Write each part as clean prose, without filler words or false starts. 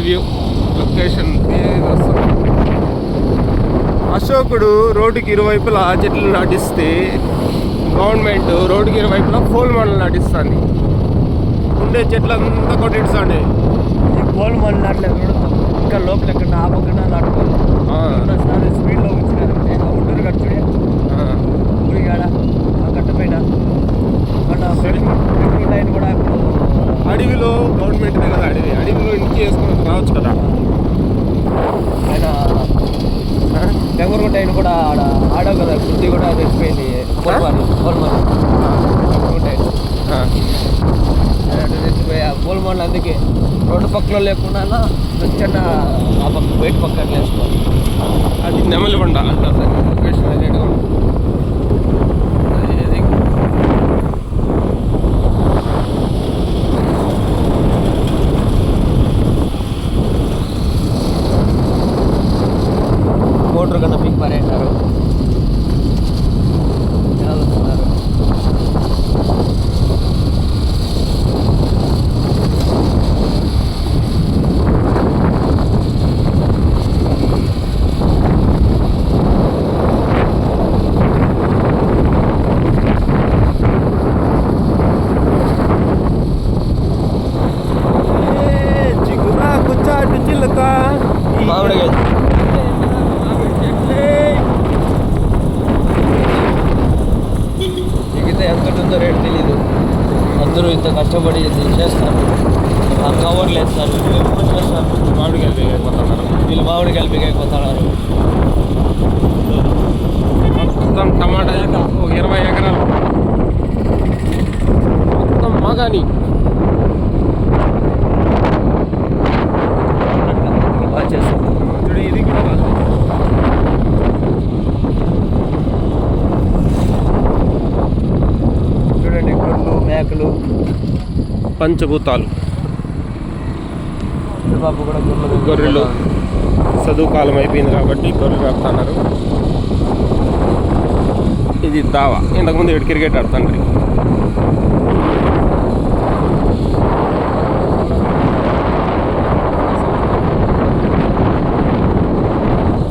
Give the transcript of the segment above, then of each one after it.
View location అశోకుడు రోడ్డుకి ఇరువైపులా చెట్లు నాటిస్తే గవర్నమెంట్ రోడ్డుకి ఇరువైపులా పోల్ మండలు నాటిస్తుంది. ఉండే చెట్లంతా కొట్టిస్తాండే ఈ పోల్ మండలు నాటలేదు ఇంకా లోపల ఎక్కడ ఆపకుండా నాటుకోవాలి. స్పీడ్లో వచ్చినారంటే ఉంటుంది కట్టుడే ఊరిగాడ ఆ కట్టపైన మన ఆయన కూడా ఇప్పుడు అడవిలో గవర్నమెంట్దే కదా అడవిలో ఇంటికి వేసుకొని రావచ్చు కదా. ఆయన బెంగళూరు ఆయన కూడా ఆడవు కదా గుడ్డి కూడా తెచ్చిపోయింది తెచ్చిపోయి ఆ పోల్మాన్లు అందుకే రోడ్డు పక్కలో లేకుండా చిన్న ఆ పక్క బయట పక్కన వేసుకోవాలి. అది నెమలిబండ అంటారు లొకేషన్ అది. మోటార్ కన్నా పిక్ పని అంటారు జనాలు వస్తున్నారు. చిగురాకు చాటు చిలుక మామిడికాయ ఎగితే ఎంత ఉంటుందో రేటు తెలీదు. అందరూ ఇంత కష్టపడి చేస్తారు, ఆ కవర్లు వేస్తారు, చేస్తారు. మామిడికాయలు అయిపోతున్నారు. వీళ్ళు మామిడికాయలు బిగైపోతున్నారు. మొత్తం టమాటా ఒక 20 ఎకరాలు మొత్తం మాగాని. బాగా చేస్తారు. ఇది కూడా కాదు. చూడండి గొర్రెలు మేకలు పంచభూతాలు బాబు కూడా గొర్రెలు చదువు కాలం అయిపోయింది కాబట్టి గొర్రెలు ఆడుతున్నారు. ఇది దావా. ఇంతకుముందు ఇక్కడ క్రికెట్ ఆడుతుండ్రి.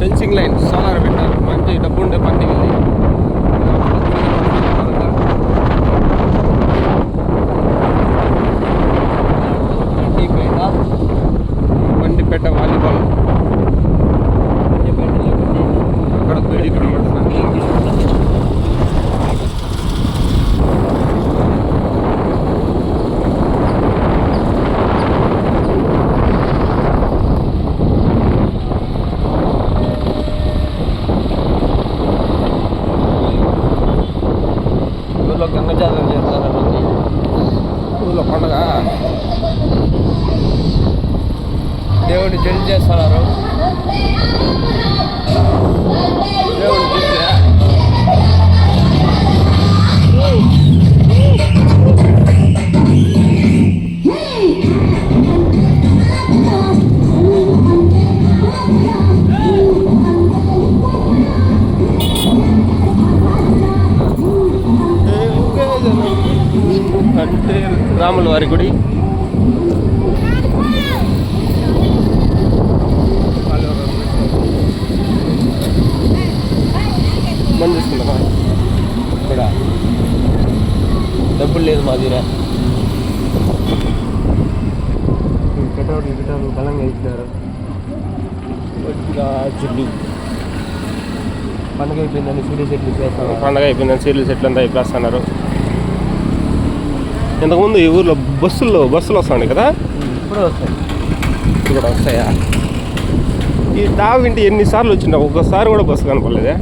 ఫెన్సింగ్ లైన్ సోలార్ పెట్టారు. మంచి డబ్బు ఉండే పని ఇది. బండిపేట వాలీబాల్ అక్కడ బయట కనబడుతుంది. ఊళ్ళో గంగ జాతర చేస్తారు. ఊళ్ళో పండుగ దేవుడిని జడ్జి చేస్తున్నారు. దేవుడు చూసా అంటే రాముల వారి గుడి. మంది చూసుకుందామా? ఇక్కడ డబ్బులు లేదు మా దగ్గర. గిటాలు బలంగా ఇచ్చినారు. జిల్లు పండుగ అయిపోయిందని సీరియస్ సెట్లు చేస్తాను. పండుగ అయిపోయిందని సీరియల్ సెట్లు అంతా అయిపోతున్నారు. ఇంతకుముందు ఈ ఊర్లో బస్సులు వస్తాయి కదా, ఇప్పుడు వస్తాయి. ఇప్పుడు కూడా వస్తాయా? ఈ డావింటి ఎన్నిసార్లు వచ్చినా ఒక్కసారి కూడా బస్సు కనపడలేదే.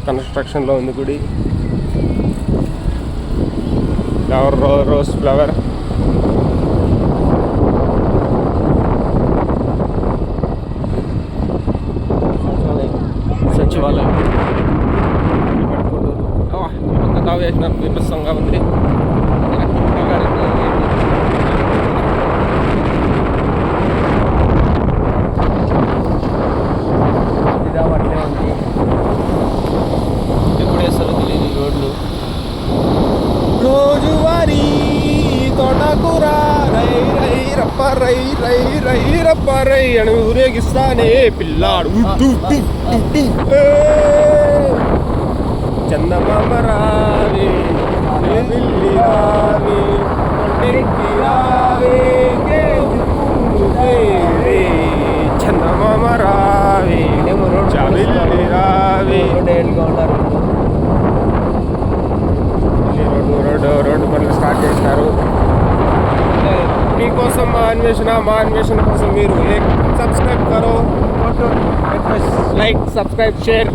కన్స్ట్రక్షన్లో ఉంది గుడి. Flower rose flower. సచివాలయం ఎంత తావు వేసినారు, విమర్శంగా ఉంది. అట్లే ఉంది. ఎప్పుడు వేస్తారో తెలియదు ఈ రోడ్లు. రోజువారీ తోటకూర రై రై రై రై రై రప్ప రై అని ఊరేగిస్తానే పిల్లాడు చందమామ రావే వెళ్ళి రావే కొండెక్కి రావే చందమామ రావే వెళ్ళి రావే రోడ్డు పనులు స్టార్ట్ చేస్తారు. మీకోసం మా అన్వేషణ కోసం మీరు సబ్స్క్రైబ్ కరో, లైక్ సబ్స్క్రైబ్ షేర్.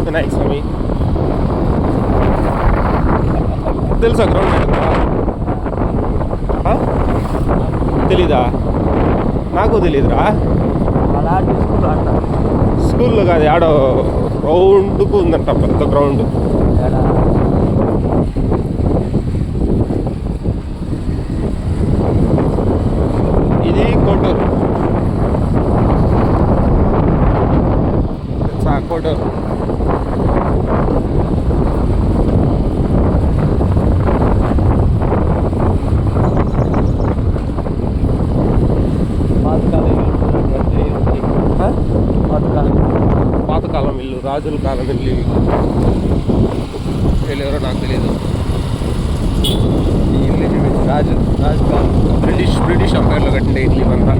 వినాయక స్వామి తెలుసా గ్రౌండ్ తెలీదా? నాకు తెలీదురా. స్కూల్లో కాదు, ఆడో రౌండ్కు ఉందంట పెద్ద గ్రౌండ్. ఇది కోటూరు. కోటూరు పాతకాలం ఇల్లు, రాజుల కాలం ఇల్లు. ఎవరో నాకు తెలియదు. ఈ ఇల్లు రాజు కాలం బ్రిటిష్ అంపైర్లో కట్టిన ఇల్లు ఇవంతా.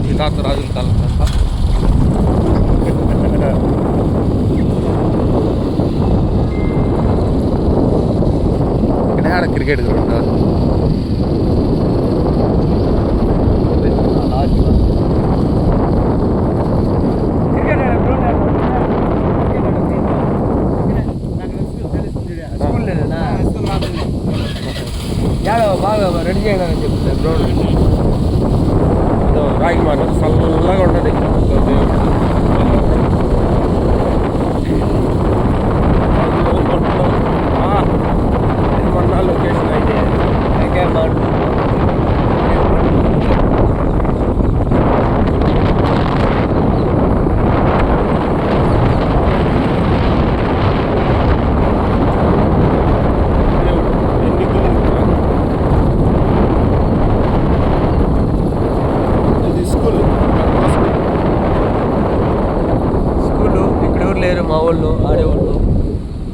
ఇది రాజుల కాలం అంతా. ఇక్కడ క్రికెట్ గ్రౌండ్. బాగా రెడీ చేయడానికి చెప్తారు గ్రౌండ్. రాగి మాట చల్లగా ఉంటుంది. మొన్న లొకేషన్ అయితే మా వాళ్ళు ఆడేవాళ్ళు.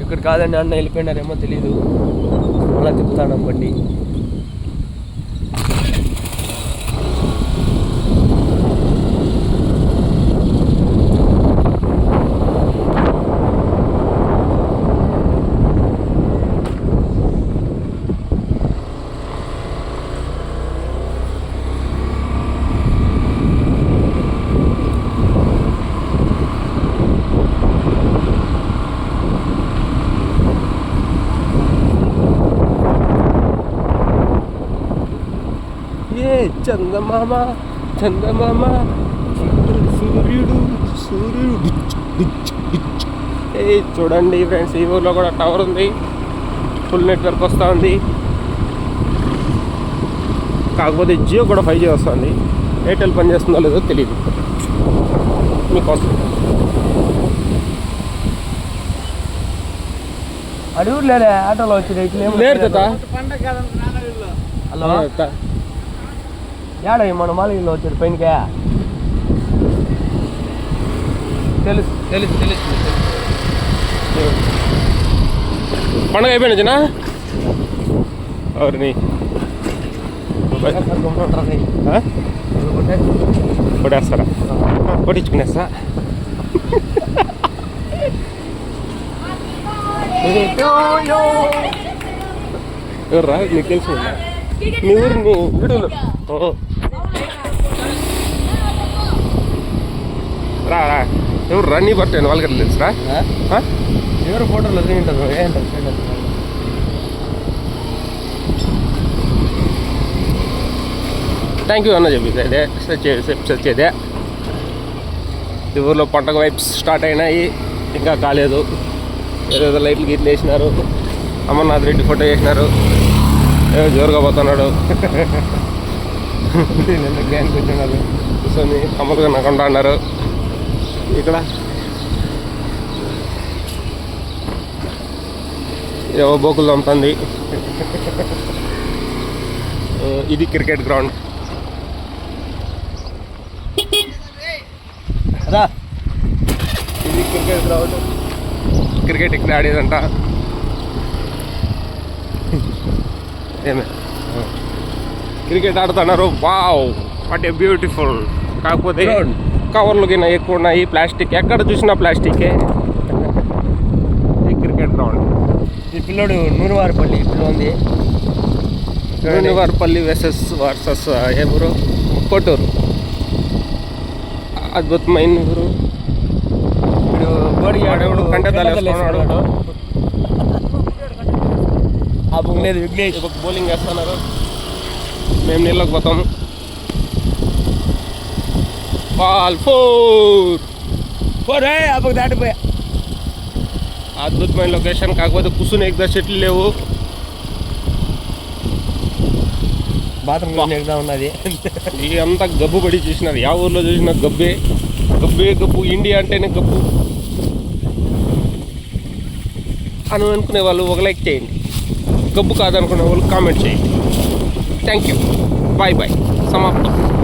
ఇక్కడ కాదండి అన్న వెళ్ళిపోయినారేమో తెలీదు. అలా చెప్తాను బండి. చందమామ చందమామ సూర్యుడు సూర్యుడు. చూడండి ఫ్రెండ్స్, ఈ ఊర్లో కూడా టవర్ ఉంది, ఫుల్ నెట్వర్క్ వస్తూ ఉంది. కాకపోతే జియో కూడా 5G వస్తుంది. ఎయిర్టెల్ పనిచేస్తుందో లేదో తెలియదు. మీకోసం అడుగులేలే ఆటోలో వచ్చి లేరు కదా. హలో ఏడ మన మాలిలో వచ్చాడు పైనకే. తెలుసు తెలుసు తెలుసు పండుగ అయిపోయినా జనా ఎవరిని కొట్టేస్తారా? కొట్టించుకునేస్తా. ఎవరు రా? నీకు తెలుసు మీ ఊరు, నీ వీడియోలో రా రా. ఎవరు రా? నీ బర్త్డే వాళ్ళకి తెలుసురా? ఎవరు ఫోటోలు తింటారు ఏంటారు? థ్యాంక్ యూ అన్న చెప్పేది అదే వచ్చేదే. ఈ ఊర్లో పండగ వైబ్స్ స్టార్ట్ అయినాయి, ఇంకా కాలేదు. ఏదేదో లైట్లు గీట్లు వేసినారు. అమర్నాథ్ రెడ్డి ఫోటో వేసినారు. ఏదో జోరుగా పోతున్నాడు. గ్యాంగ్ కూర్చున్నారు, కూర్చొని అమలుగా నకుండా అన్నారు. ఇక్కడ ఏవో బోకులు తమ్ముతుంది. ఇది క్రికెట్ గ్రౌండ్. రా ఇది క్రికెట్ గ్రౌండ్. క్రికెట్ ఇక్కడ ఆడేదంట. ఏమే క్రికెట్ ఆడుతున్నారు. Wow, what a beautiful. కాకపోతే కవర్లు కింద ఎక్కువ ఉన్నాయి. ప్లాస్టిక్, ఎక్కడ చూసినా ప్లాస్టికే. ఈ క్రికెట్ గ్రౌండ్. ఈ పిల్లోడు నూరువారిపల్లి పిల్ల ఉంది. నూరువారిపల్లి వర్సెస్ ఏ ఊరు? కొట్టూరు. అద్భుతమైన ఊరు. ఇప్పుడు వాడెవడు కంటెద్దాలు వేసుకున్నాడు. ఆ బుగ్లేదు విఘ్నేష్ ఒక బౌలింగ్ వేస్తున్నారు. మేము నీళ్ళకి పోతాము. బాల్ 4 ఆ బుక్ దాటిపోయా. అద్భుతమైన లొకేషన్. కాకపోతే కూర్చునే ఎగ్దా చెట్లు లేవు. బాత్రూమ్ ఎగ్దా ఉన్నది. అంతా గబ్బు పడి చూసినారు. యా ఊర్లో చూసినా గబ్బే గబ్బు. ఇండియా అంటేనే గబ్బు అని అనుకునే వాళ్ళు ఒక లైక్ చేయండి. గబ్బు కాదనుకునే వాళ్ళు కామెంట్ చేయండి. Thank you. Bye bye. సమాప్తం.